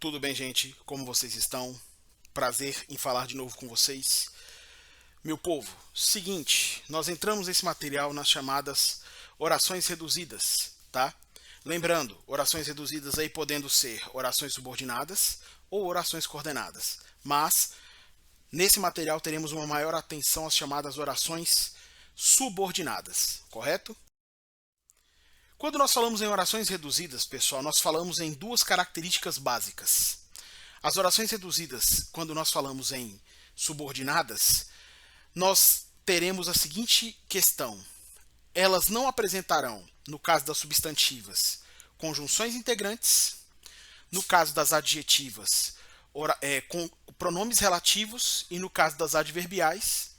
Tudo bem, gente? Como vocês estão? Prazer em falar de novo com vocês. Meu povo, seguinte, nós entramos nesse material nas chamadas orações reduzidas, tá? Lembrando, orações reduzidas aí podendo ser orações subordinadas ou orações coordenadas. Mas, nesse material teremos uma maior atenção às chamadas orações subordinadas, correto? Quando nós falamos em orações reduzidas, pessoal, nós falamos em duas características básicas. As orações reduzidas, quando nós falamos em subordinadas, nós teremos a seguinte questão. Elas não apresentarão, no caso das substantivas, conjunções integrantes, no caso das adjetivas, com pronomes relativos e no caso das adverbiais,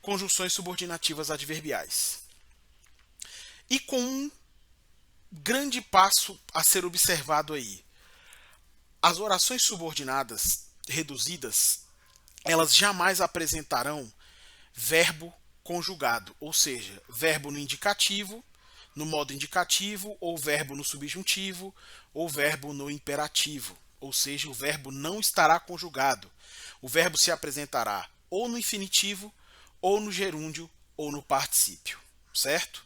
conjunções subordinativas adverbiais. E com um grande passo a ser observado aí. As orações subordinadas reduzidas, elas jamais apresentarão verbo conjugado, ou seja, verbo no indicativo, no modo indicativo, ou verbo no subjuntivo, ou verbo no imperativo, ou seja, o verbo não estará conjugado. O verbo se apresentará ou no infinitivo, ou no gerúndio, ou no particípio, certo?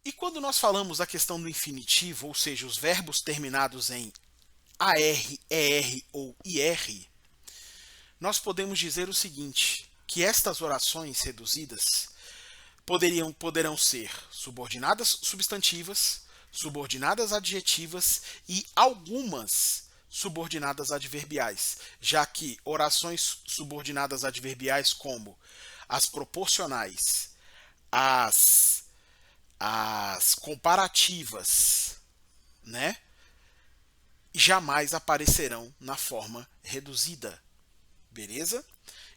E quando nós falamos da questão do infinitivo, ou seja, os verbos terminados em AR, ER ou IR, nós podemos dizer o seguinte, que estas orações reduzidas poderão ser subordinadas substantivas, subordinadas adjetivas e algumas subordinadas adverbiais, já que orações subordinadas adverbiais como as proporcionais, as comparativas, né, jamais aparecerão na forma reduzida. Beleza?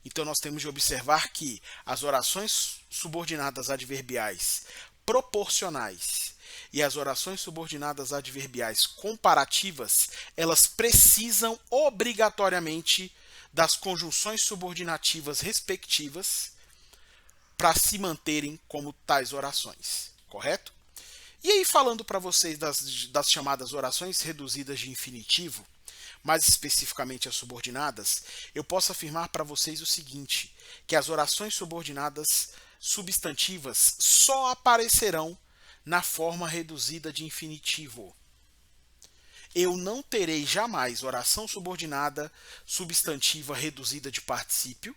Então nós temos de observar que as orações subordinadas adverbiais proporcionais e as orações subordinadas adverbiais comparativas, elas precisam obrigatoriamente das conjunções subordinativas respectivas para se manterem como tais orações, correto? E aí, falando para vocês das chamadas orações reduzidas de infinitivo, mais especificamente as subordinadas, eu posso afirmar para vocês o seguinte, que as orações subordinadas substantivas só aparecerão na forma reduzida de infinitivo. Eu não terei jamais oração subordinada substantiva reduzida de particípio,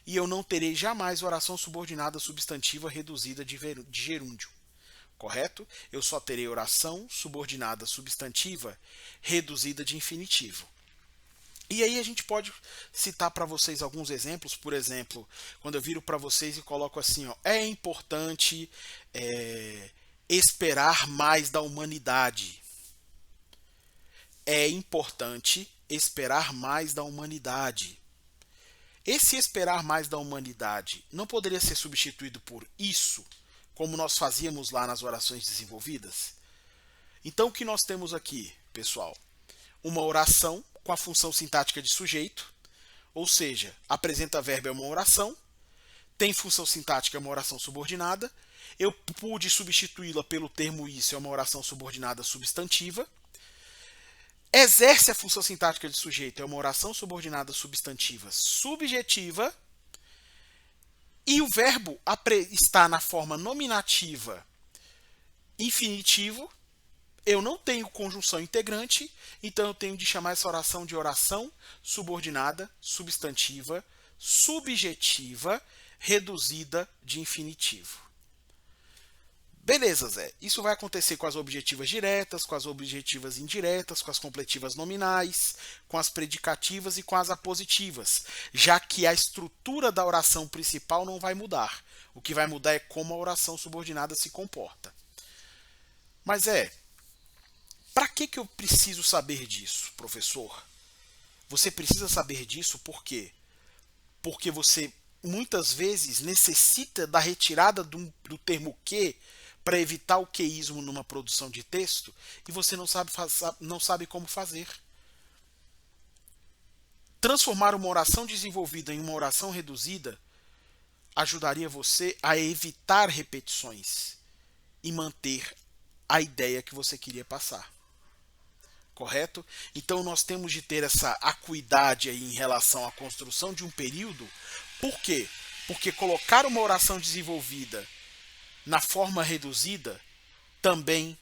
e eu não terei jamais oração subordinada substantiva reduzida de gerúndio. Correto? Eu só terei oração subordinada substantiva reduzida de infinitivo. E aí a gente pode citar para vocês alguns exemplos. Por exemplo, quando eu viro para vocês e coloco assim, ó, é importante esperar mais da humanidade. É importante esperar mais da humanidade. Esse esperar mais da humanidade não poderia ser substituído por isso, como nós fazíamos lá nas orações desenvolvidas? Então, o que nós temos aqui, pessoal? Uma oração com a função sintática de sujeito, ou seja, apresenta verbo é uma oração, tem função sintática é uma oração subordinada, eu pude substituí-la pelo termo isso, é uma oração subordinada substantiva, exerce a função sintática de sujeito, é uma oração subordinada substantiva subjetiva, e o verbo está na forma nominativa infinitivo. Eu não tenho conjunção integrante, então eu tenho de chamar essa oração de oração subordinada substantiva subjetiva reduzida de infinitivo. Beleza, Zé. Isso vai acontecer com as objetivas diretas, com as objetivas indiretas, com as completivas nominais, com as predicativas e com as apositivas, já que a estrutura da oração principal não vai mudar. O que vai mudar é como a oração subordinada se comporta. Mas para que eu preciso saber disso, professor? Você precisa saber disso por quê? Porque você muitas vezes necessita da retirada do termo que para evitar o queísmo numa produção de texto e você não sabe como fazer. Transformar uma oração desenvolvida em uma oração reduzida ajudaria você a evitar repetições e manter a ideia que você queria passar. correto? Então nós temos de ter essa acuidade aí em relação à construção de um período. Por quê? Porque colocar uma oração desenvolvida na forma reduzida também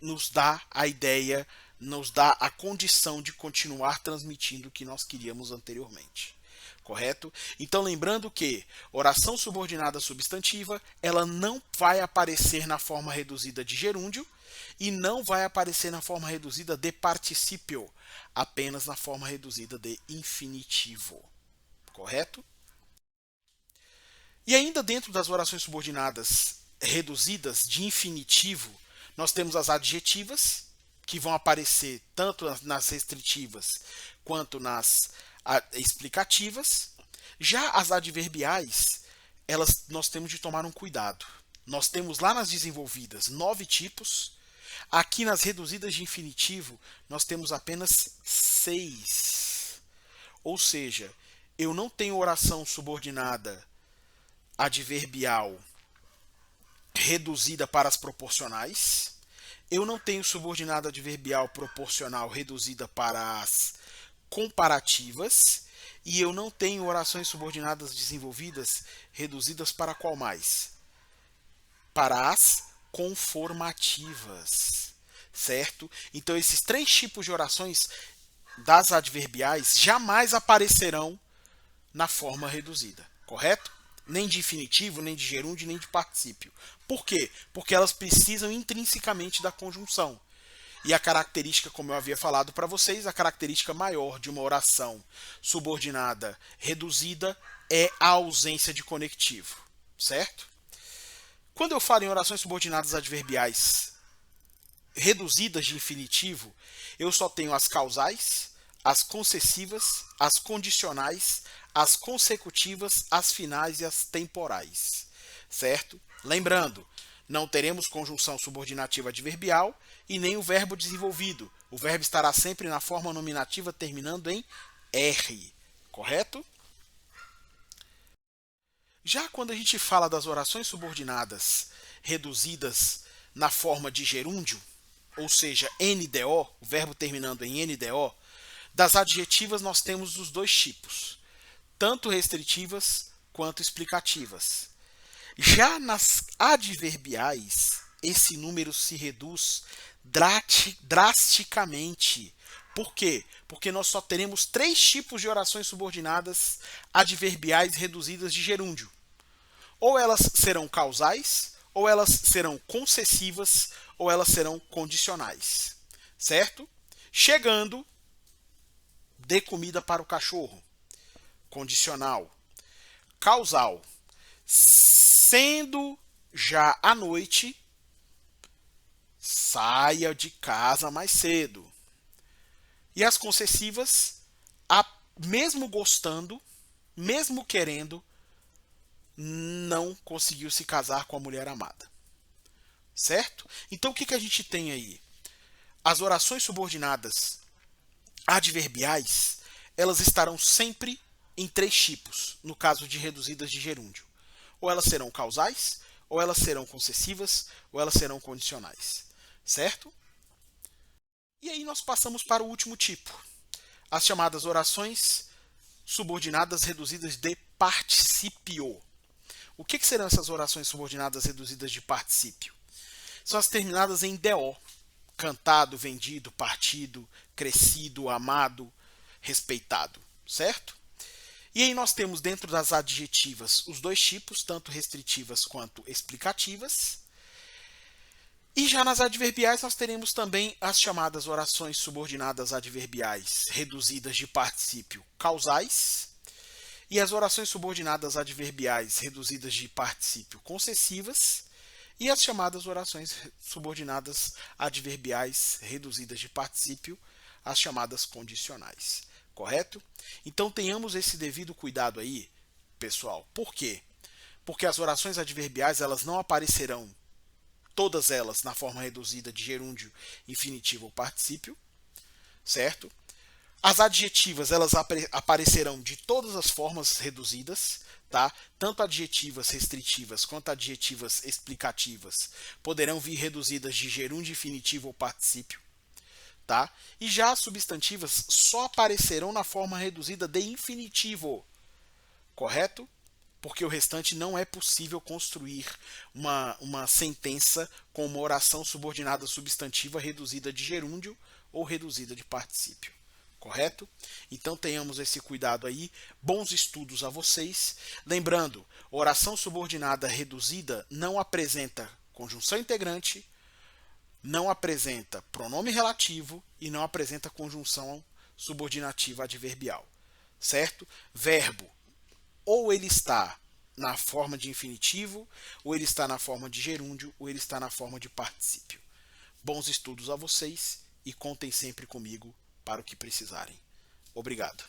nos dá a ideia, nos dá a condição de continuar transmitindo o que nós queríamos anteriormente. Correto? Então lembrando que oração subordinada substantiva, ela não vai aparecer na forma reduzida de gerúndio e não vai aparecer na forma reduzida de particípio, apenas na forma reduzida de infinitivo. Correto? E ainda dentro das orações subordinadas reduzidas de infinitivo, nós temos as adjetivas, que vão aparecer tanto nas restritivas quanto nas explicativas. Já as adverbiais, nós temos de tomar um cuidado. Nós temos lá nas desenvolvidas 9 tipos. Aqui nas reduzidas de infinitivo, nós temos apenas 6. Ou seja, eu não tenho oração subordinada adverbial reduzida para as proporcionais. Eu não tenho subordinada adverbial proporcional reduzida para as comparativas. E eu não tenho orações subordinadas desenvolvidas reduzidas para qual mais? Para as conformativas. Certo? Então, esses 3 tipos de orações das adverbiais jamais aparecerão na forma reduzida. Correto? Nem de infinitivo, nem de gerúndio, nem de particípio. Por quê? Porque elas precisam intrinsecamente da conjunção. E a característica, como eu havia falado para vocês, a característica maior de uma oração subordinada reduzida é a ausência de conectivo. Certo? Quando eu falo em orações subordinadas adverbiais reduzidas de infinitivo, eu só tenho as causais, as concessivas, as condicionais, as consecutivas, as finais e as temporais. Certo? Lembrando, não teremos conjunção subordinativa adverbial e nem o verbo desenvolvido. O verbo estará sempre na forma nominativa terminando em R. Correto? Já quando a gente fala das orações subordinadas reduzidas na forma de gerúndio, ou seja, NDO, o verbo terminando em NDO, das adjetivas nós temos os 2 tipos, tanto restritivas quanto explicativas. Já nas adverbiais, esse número se reduz drasticamente. Por quê? Porque nós só teremos 3 tipos de orações subordinadas adverbiais reduzidas de gerúndio. Ou elas serão causais, ou elas serão concessivas, ou elas serão condicionais. Certo? Chegando, dê comida para o cachorro. Condicional. Causal. Sendo já à noite, saia de casa mais cedo. E as concessivas, mesmo gostando, mesmo querendo, não conseguiu se casar com a mulher amada. Certo? Então o que a gente tem aí? As orações subordinadas adverbiais, elas estarão sempre em 3 tipos, no caso de reduzidas de gerúndio. Ou elas serão causais, ou elas serão concessivas, ou elas serão condicionais. Certo? E aí nós passamos para o último tipo, as chamadas orações subordinadas reduzidas de particípio. O que serão essas orações subordinadas reduzidas de particípio? São as terminadas em DO, cantado, vendido, partido, crescido, amado, respeitado, certo? E aí nós temos dentro das adjetivas os 2 tipos, tanto restritivas quanto explicativas. E já nas adverbiais nós teremos também as chamadas orações subordinadas adverbiais reduzidas de particípio causais e as orações subordinadas adverbiais reduzidas de particípio concessivas e as chamadas orações subordinadas adverbiais reduzidas de particípio, as chamadas condicionais. Correto? Então tenhamos esse devido cuidado aí, pessoal. Por quê? Porque as orações adverbiais elas não aparecerão todas elas na forma reduzida de gerúndio, infinitivo ou particípio, certo? As adjetivas elas aparecerão de todas as formas reduzidas, tá? Tanto adjetivas restritivas quanto adjetivas explicativas poderão vir reduzidas de gerúndio, infinitivo ou particípio, tá? E já as substantivas só aparecerão na forma reduzida de infinitivo, correto? Porque o restante não é possível construir uma sentença com uma oração subordinada substantiva reduzida de gerúndio ou reduzida de particípio. Correto? Então tenhamos esse cuidado aí. Bons estudos a vocês. Lembrando, oração subordinada reduzida não apresenta conjunção integrante, não apresenta pronome relativo e não apresenta conjunção subordinativa adverbial. Certo? Verbo, ou ele está na forma de infinitivo, ou ele está na forma de gerúndio, ou ele está na forma de particípio. Bons estudos a vocês e contem sempre comigo para o que precisarem. Obrigado.